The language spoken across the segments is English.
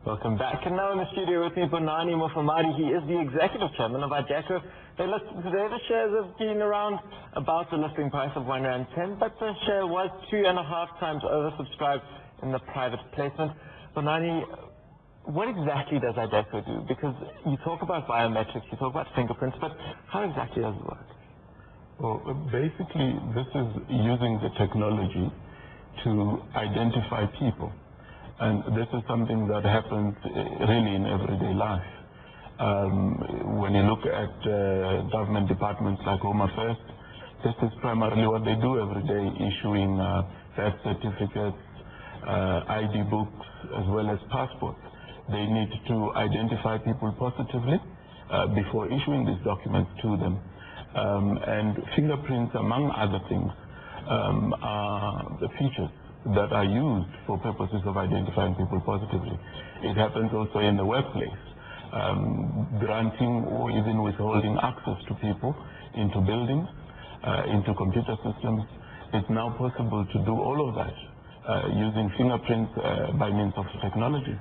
Welcome back. And now in the studio with me, Vhonani Mufamadi. He is the Executive Chairman of Ideco. Today the shares have been around about the listing price of R1.10, but the share was 2.5 times oversubscribed in the private placement. Vhonani, what exactly does Ideco do? Because you talk about biometrics, you talk about fingerprints, but how exactly does it work? Well, basically, this is using the technology to identify people. And this is something that happens really in everyday life. When you look at government departments like Home Affairs, this is primarily what they do every day, issuing birth certificates, ID books, as well as passports. They need to identify people positively before issuing these documents to them. And fingerprints, among other things, are the features that are used for purposes of identifying people positively. It happens also in the workplace, granting or even withholding access to people into buildings, into computer systems. It's now possible to do all of that using fingerprints by means of technology.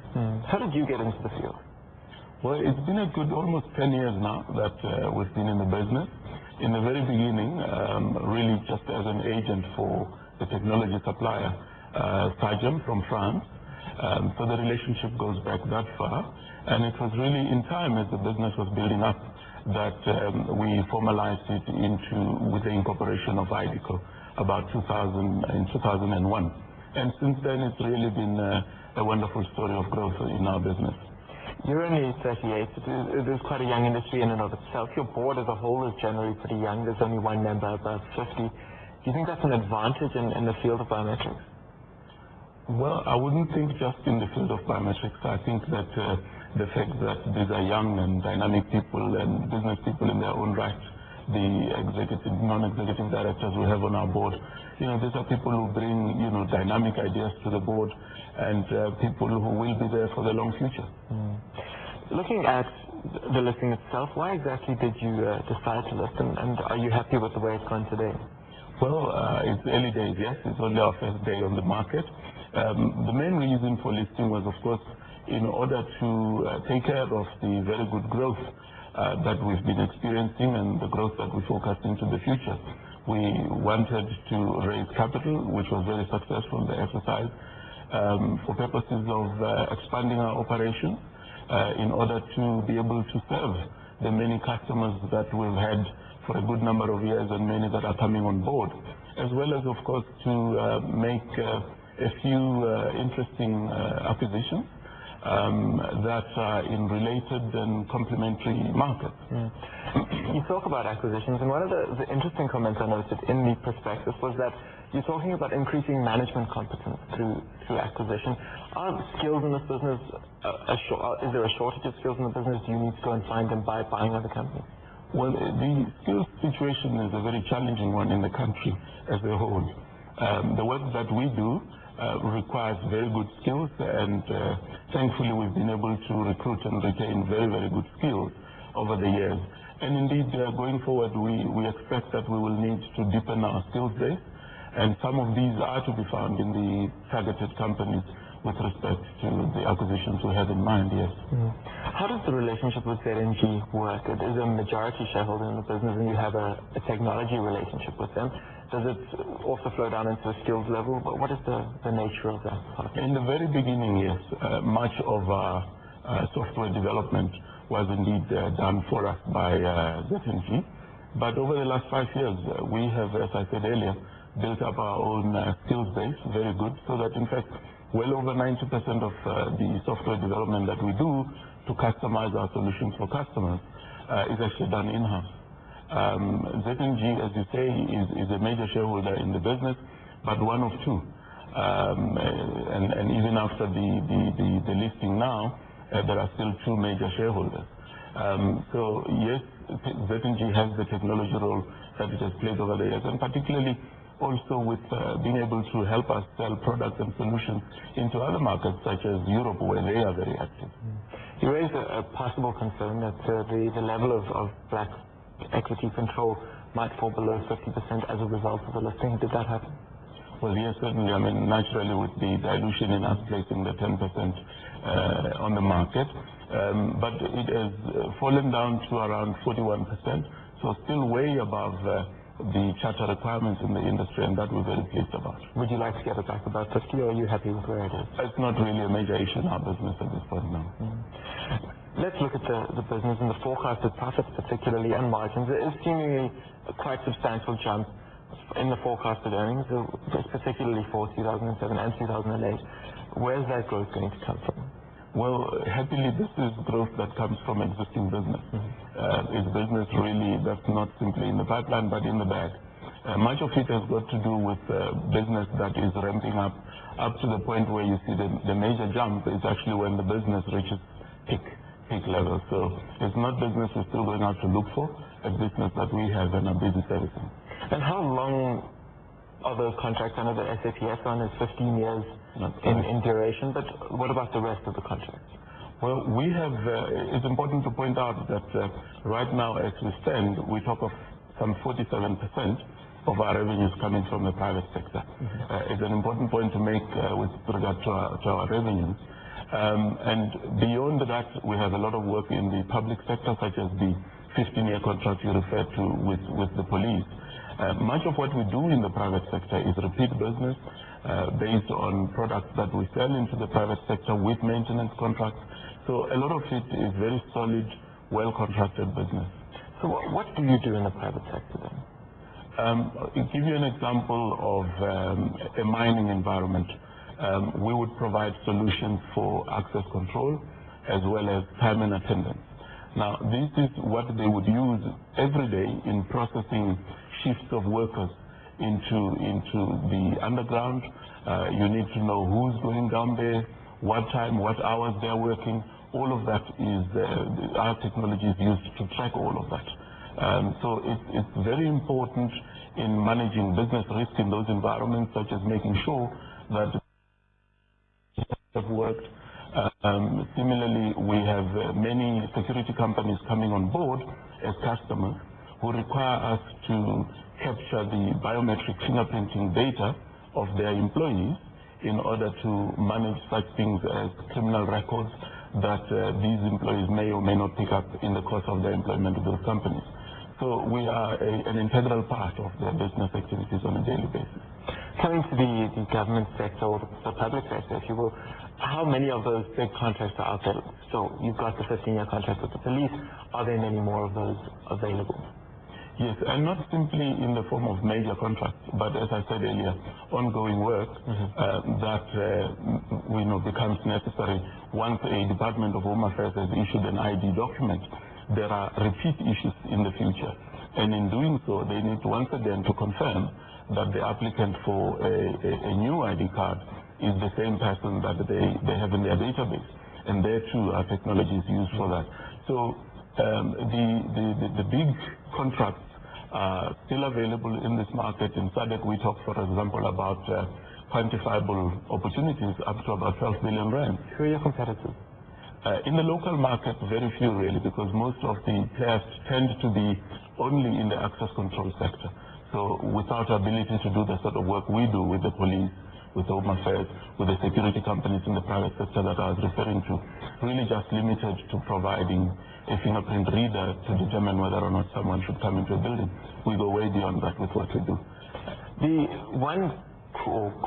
How did you get into the field? Well, it's been a good almost 10 years now that we've been in the business. In the very beginning, really just as an agent for the technology supplier, Chairma from France. So the relationship goes back that far. And it was really in time, as the business was building up, that we formalized it with the incorporation of Ideco about in 2001. And since then, it's really been a wonderful story of growth in our business. You're only 38. It is quite a young industry in and of itself. Your board as a whole is generally pretty young. There's only one member above 50. Do you think that's an advantage in the field of biometrics? Well, I wouldn't think just in the field of biometrics. I think that the fact that these are young and dynamic people and business people in their own right, the executive, non-executive directors we have on our board, these are people who bring, dynamic ideas to the board and people who will be there for the long future. Looking at the listing itself, why exactly did you decide to list, and are you happy with the way it's gone today? Well, it's early days, yes. It's only our first day on the market. The main reason for listing was, of course, in order to take care of the very good growth that we've been experiencing and the growth that we forecast into the future. We wanted to raise capital, which was very successful, the exercise, for purposes of expanding our operations in order to be able to serve the many customers that we've had for a good number of years and many that are coming on board, as well as, of course, to make a few interesting acquisitions that are in related and complementary markets. You talk about acquisitions, and one of the interesting comments I noticed in the prospectus was that you're talking about increasing management competence through acquisition. Are skills in this business, is there a shortage of skills in the business? Do you need to go and find them by buying other companies? Well, the skills situation is a very challenging one in the country as a whole. The work that we do requires very good skills, and thankfully we've been able to recruit and retain very, very good skills over the years. And indeed, going forward, we expect that we will need to deepen our skills base, and some of these are to be found in the targeted companies with respect to the acquisitions we have in mind, yes. How does the relationship with ZNG work? It is a majority shareholder in the business and you have a technology relationship with them. Does it also flow down into a skills level? What is the nature of that partnership? In the very beginning, yes. Much of our software development was indeed done for us by ZNG. But over the last 5 years, we have, as I said earlier, built up our own skills base, very good, so that in fact, well over 90% of the software development that we do to customize our solutions for customers is actually done in-house. ZNG, as you say, is a major shareholder in the business, but one of two. And even after the listing now, there are still two major shareholders. So yes, ZNG has the technology role that it has played over the years, and particularly also with being able to help us sell products and solutions into other markets such as Europe, where they are very active. You raised a possible concern that the level of black equity control might fall below 50% as a result of the listing. Did that happen? Well, yes, certainly. I mean, naturally, with the dilution in us placing the 10% on the market, but it has fallen down to around 41%, so still way above the charter requirements in the industry, and that we're very pleased about. Would you like to get it back about 50, or are you happy with where it is? It's not really a major issue in our business at this point now. Let's look at the business and the forecasted profits particularly, and margins. There is seemingly a quite substantial jump in the forecasted earnings, particularly for 2007 and 2008. Where's that growth going to come from? Well, happily, this is growth that comes from existing business. It's business really that's not simply in the pipeline, but in the bag. Much of it has got to do with business that is ramping up to the point where you see the major jump is actually when the business reaches peak level. So it's not business we're still going out to look for, it's business that we have and are busy servicing. And how long are those contracts? I know the SAPS one is 15 years in duration, but what about the rest of the contracts? Well, we have, it's important to point out that right now as we stand, we talk of some 47% of our revenues coming from the private sector. It's an important point to make with regard to our revenues. And beyond that, we have a lot of work in the public sector, such as the 15-year contract you referred to with the police. Much of what we do in the private sector is repeat business based on products that we sell into the private sector with maintenance contracts. So a lot of it is very solid, well-contracted business. So what do you do in the private sector then? I'll give you an example of a mining environment. We would provide solutions for access control as well as time and attendance. Now, this is what they would use every day in processing shifts of workers into the underground. You need to know who's going down there, what time, what hours they're working. All of that is, our technology is used to track all of that. So it's very important in managing business risk in those environments, such as making sure that have worked. Similarly, we have many security companies coming on board as customers who require us to capture the biometric fingerprinting data of their employees in order to manage such things as criminal records that these employees may or may not pick up in the course of their employment with those companies. So we are an integral part of their business activities on a daily basis. Coming to the government sector, or the public sector, if you will, how many of those big contracts are out there? So you've got the 15-year contract with the police. Are there many more of those available? Yes, and not simply in the form of major contracts, but as I said earlier, ongoing work that we know becomes necessary once a Department of Home Affairs has issued an ID document. There are repeat issues in the future, and in doing so, they need to once again to confirm that the applicant for a new ID card is the same person that they have in their database, and there too our technology is used for that. So the big contracts are still available in this market. In SADC, we talk, for example, about quantifiable opportunities up to about 12 billion rand. Who are your competitors? In the local market, very few really, because most of the players tend to be only in the access control sector. So without ability to do the sort of work we do with the police, with Home Affairs, with the security companies in the private sector that I was referring to, really just limited to providing a fingerprint reader to determine whether or not someone should come into a building. We go way beyond that with what we do. The one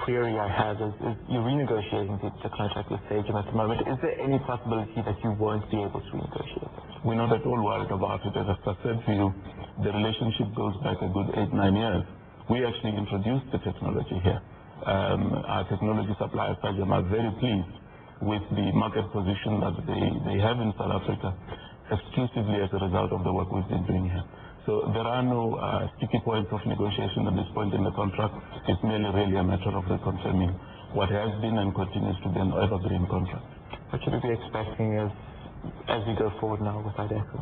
query I have is you're renegotiating the contract with Sagem at the moment. Is there any possibility that you won't be able to renegotiate it? We're not at all worried about it. As I said to you, the relationship goes back a good 8-9 years. We actually introduced the technology here. Our technology suppliers, Sagem, are very pleased with the market position that they have in South Africa, exclusively as a result of the work we've been doing here. So there are no sticky points of negotiation at this point in the contract. It's merely really a matter of reconfirming what has been and continues to be an evergreen contract. What should we be expecting as we go forward now with Ideco?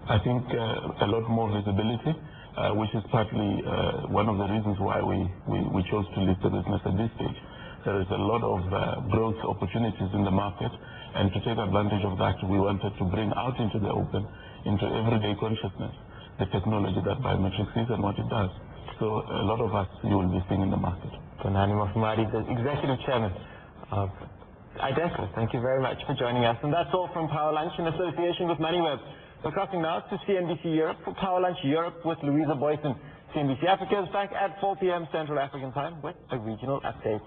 I think a lot more visibility, which is partly one of the reasons why we chose to list the business at this stage. There is a lot of growth opportunities in the market, and to take advantage of that, we wanted to bring out into the open, into everyday consciousness, the technology that Biometric is and what it does. So a lot of us you will be seeing in the market. Vhonani Mufamadi, the Executive Chairman of Ideco, thank you very much for joining us. And that's all from Power Lunch in association with MoneyWeb. We're crossing now to CNBC Europe for Power Lunch Europe with Louisa Boyson. CNBC Africa is back at 4 p.m. Central African Time with a regional update.